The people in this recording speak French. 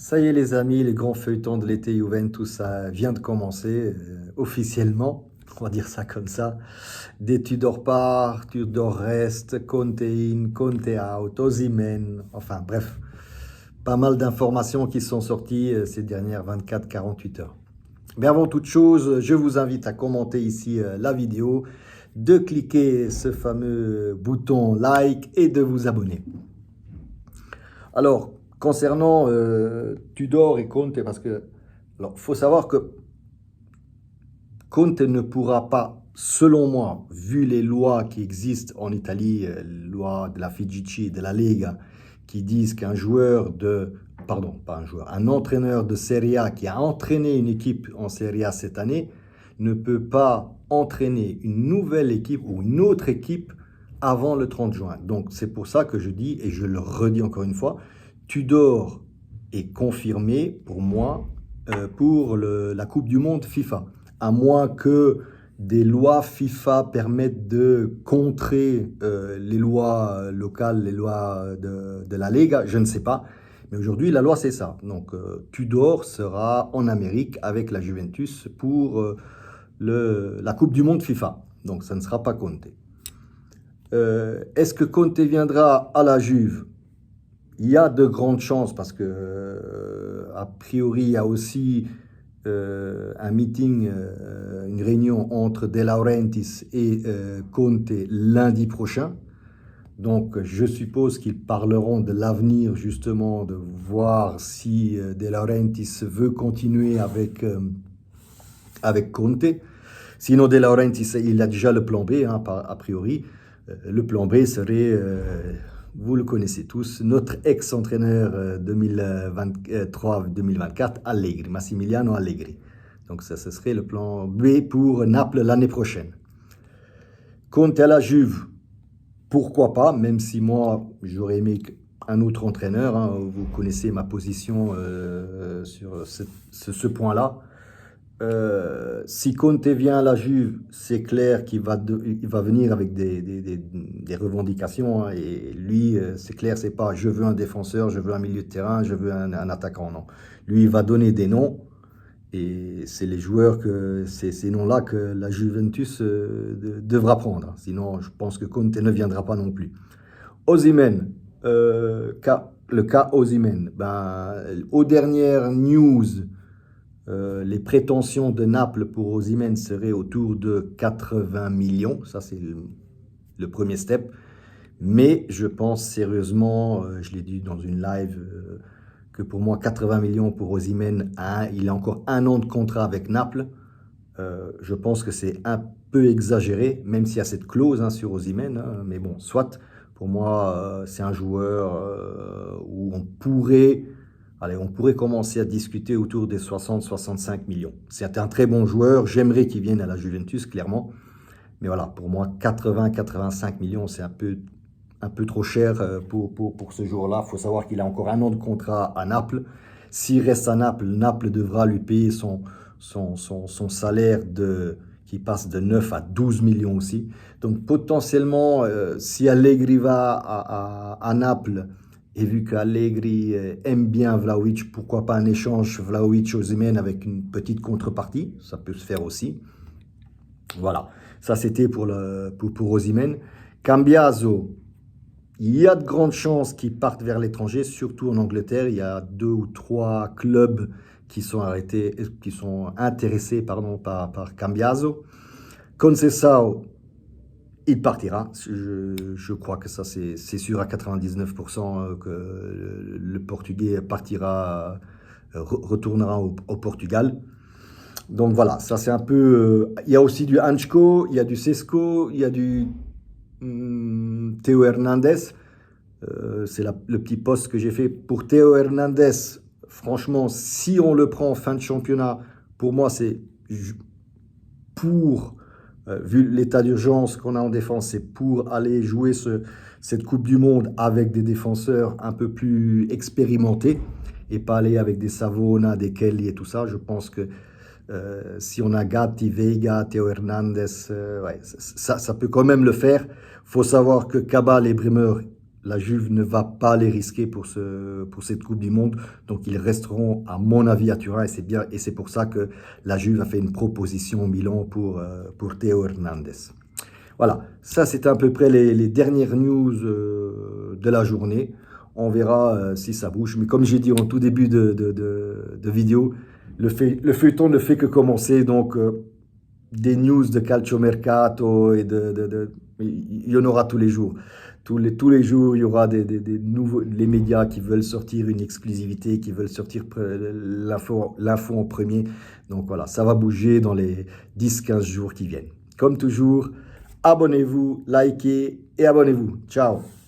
Ça y est les amis, les grands feuilletons de l'été Juventus, ça vient de commencer officiellement, on va dire ça comme ça. Des Tudor part, Tudor reste, Conte in, Conte out, Osimhen, enfin bref, pas mal d'informations qui sont sorties ces dernières 24-48 heures. Mais avant toute chose, je vous invite à commenter ici la vidéo, de cliquer ce fameux bouton like et de vous abonner. Alors, concernant Tudor et Conte, parce que, alors, faut savoir que Conte ne pourra pas, selon moi, vu les lois qui existent en Italie, loi de la FIGC, de la Lega, qui disent qu'un joueur de, pardon, pas un joueur, un entraîneur de Serie A qui a entraîné une équipe en Serie A cette année, ne peut pas entraîner une nouvelle équipe ou une autre équipe avant le 30 juin. Donc, c'est pour ça que je dis, et je le redis encore une fois, Tudor est confirmé pour moi pour la Coupe du Monde FIFA. À moins que des lois FIFA permettent de contrer les lois locales, les lois de la Lega, je ne sais pas. Mais aujourd'hui, la loi, c'est ça. Donc, Tudor sera en Amérique avec la Juventus pour la Coupe du Monde FIFA. Donc, ça ne sera pas Conte. Est-ce que Conte viendra à la Juve? Il y a de grandes chances parce que, a priori, il y a aussi un meeting, une réunion entre De Laurentiis et Conte lundi prochain. Donc, je suppose qu'ils parleront de l'avenir, justement, de voir si De Laurentiis veut continuer avec Conte. Sinon, De Laurentiis, il a déjà le plan B, hein, a priori. Le plan B serait, vous le connaissez tous, notre ex-entraîneur 2023-2024, Allegri, Massimiliano Allegri. Donc ça, ce serait le plan B pour Naples l'année prochaine. Conte à la Juve, pourquoi pas, même si moi, j'aurais aimé un autre entraîneur. Hein, vous connaissez ma position sur ce point-là. Si Conte vient à la Juve, c'est clair qu'il va venir avec des revendications. Hein, et lui, c'est clair, c'est pas je veux un défenseur, je veux un milieu de terrain, je veux un attaquant. Non. Lui, il va donner des noms. Et c'est les joueurs, ces noms-là que la Juventus devra prendre. Sinon, je pense que Conte ne viendra pas non plus. Osimhen, le cas Osimhen, aux dernières news, les prétentions de Naples pour Osimhen seraient autour de 80 millions. Ça, c'est le premier step. Mais je pense sérieusement, je l'ai dit dans une live, que pour moi, 80 millions pour Osimhen, il a encore un an de contrat avec Naples. Je pense que c'est un peu exagéré, même s'il y a cette clause sur Osimhen. Hein, mais bon, soit, pour moi, c'est un joueur où on pourrait commencer à discuter autour des 60-65 millions. C'est un très bon joueur, j'aimerais qu'il vienne à la Juventus, clairement. Mais voilà, pour moi, 80-85 millions, c'est un peu trop cher pour ce joueur-là. Il faut savoir qu'il a encore un an de contrat à Naples. S'il reste à Naples, Naples devra lui payer son salaire qui passe de 9 à 12 millions aussi. Donc potentiellement, si Allegri va à Naples, et vu qu'Allegri aime bien Vlahovic, pourquoi pas un échange Vlahovic-Osimhen avec une petite contrepartie, ça peut se faire aussi. Voilà, ça c'était pour Osimhen. Cambiaso, il y a de grandes chances qu'il parte vers l'étranger, surtout en Angleterre. Il y a 2 ou 3 clubs qui sont intéressés par Cambiaso. Conceição, il partira. Je crois que ça, c'est sûr à 99% que le Portugais partira, retournera au Portugal. Donc voilà, ça c'est un peu... il y a aussi du Anchko, il y a du Sesco, il y a du Théo Hernandez. C'est le petit post que j'ai fait pour Théo Hernandez. Franchement, si on le prend en fin de championnat, pour moi, c'est pour... vu l'état d'urgence qu'on a en défense, c'est pour aller jouer cette Coupe du Monde avec des défenseurs un peu plus expérimentés et pas aller avec des Savona, des Kelly et tout ça. Je pense que si on a Gatti, Veiga, Théo Hernandez, ouais, ça peut quand même le faire. Il faut savoir que Cabal et Bremer, la Juve ne va pas les risquer pour cette Coupe du Monde. Donc, ils resteront, à mon avis, à Turin. Et c'est bien, et c'est pour ça que la Juve a fait une proposition au Milan pour Théo Hernandez. Voilà, ça c'est à peu près les dernières news de la journée. On verra si ça bouge. Mais comme j'ai dit en tout début de vidéo, le feuilleton ne fait que commencer. Donc, des news de Calcio Mercato il y en aura tous les jours. Tous les jours, il y aura des nouveaux, les médias qui veulent sortir une exclusivité, qui veulent sortir l'info en premier. Donc voilà, ça va bouger dans les 10-15 jours qui viennent. Comme toujours, abonnez-vous, likez et abonnez-vous. Ciao!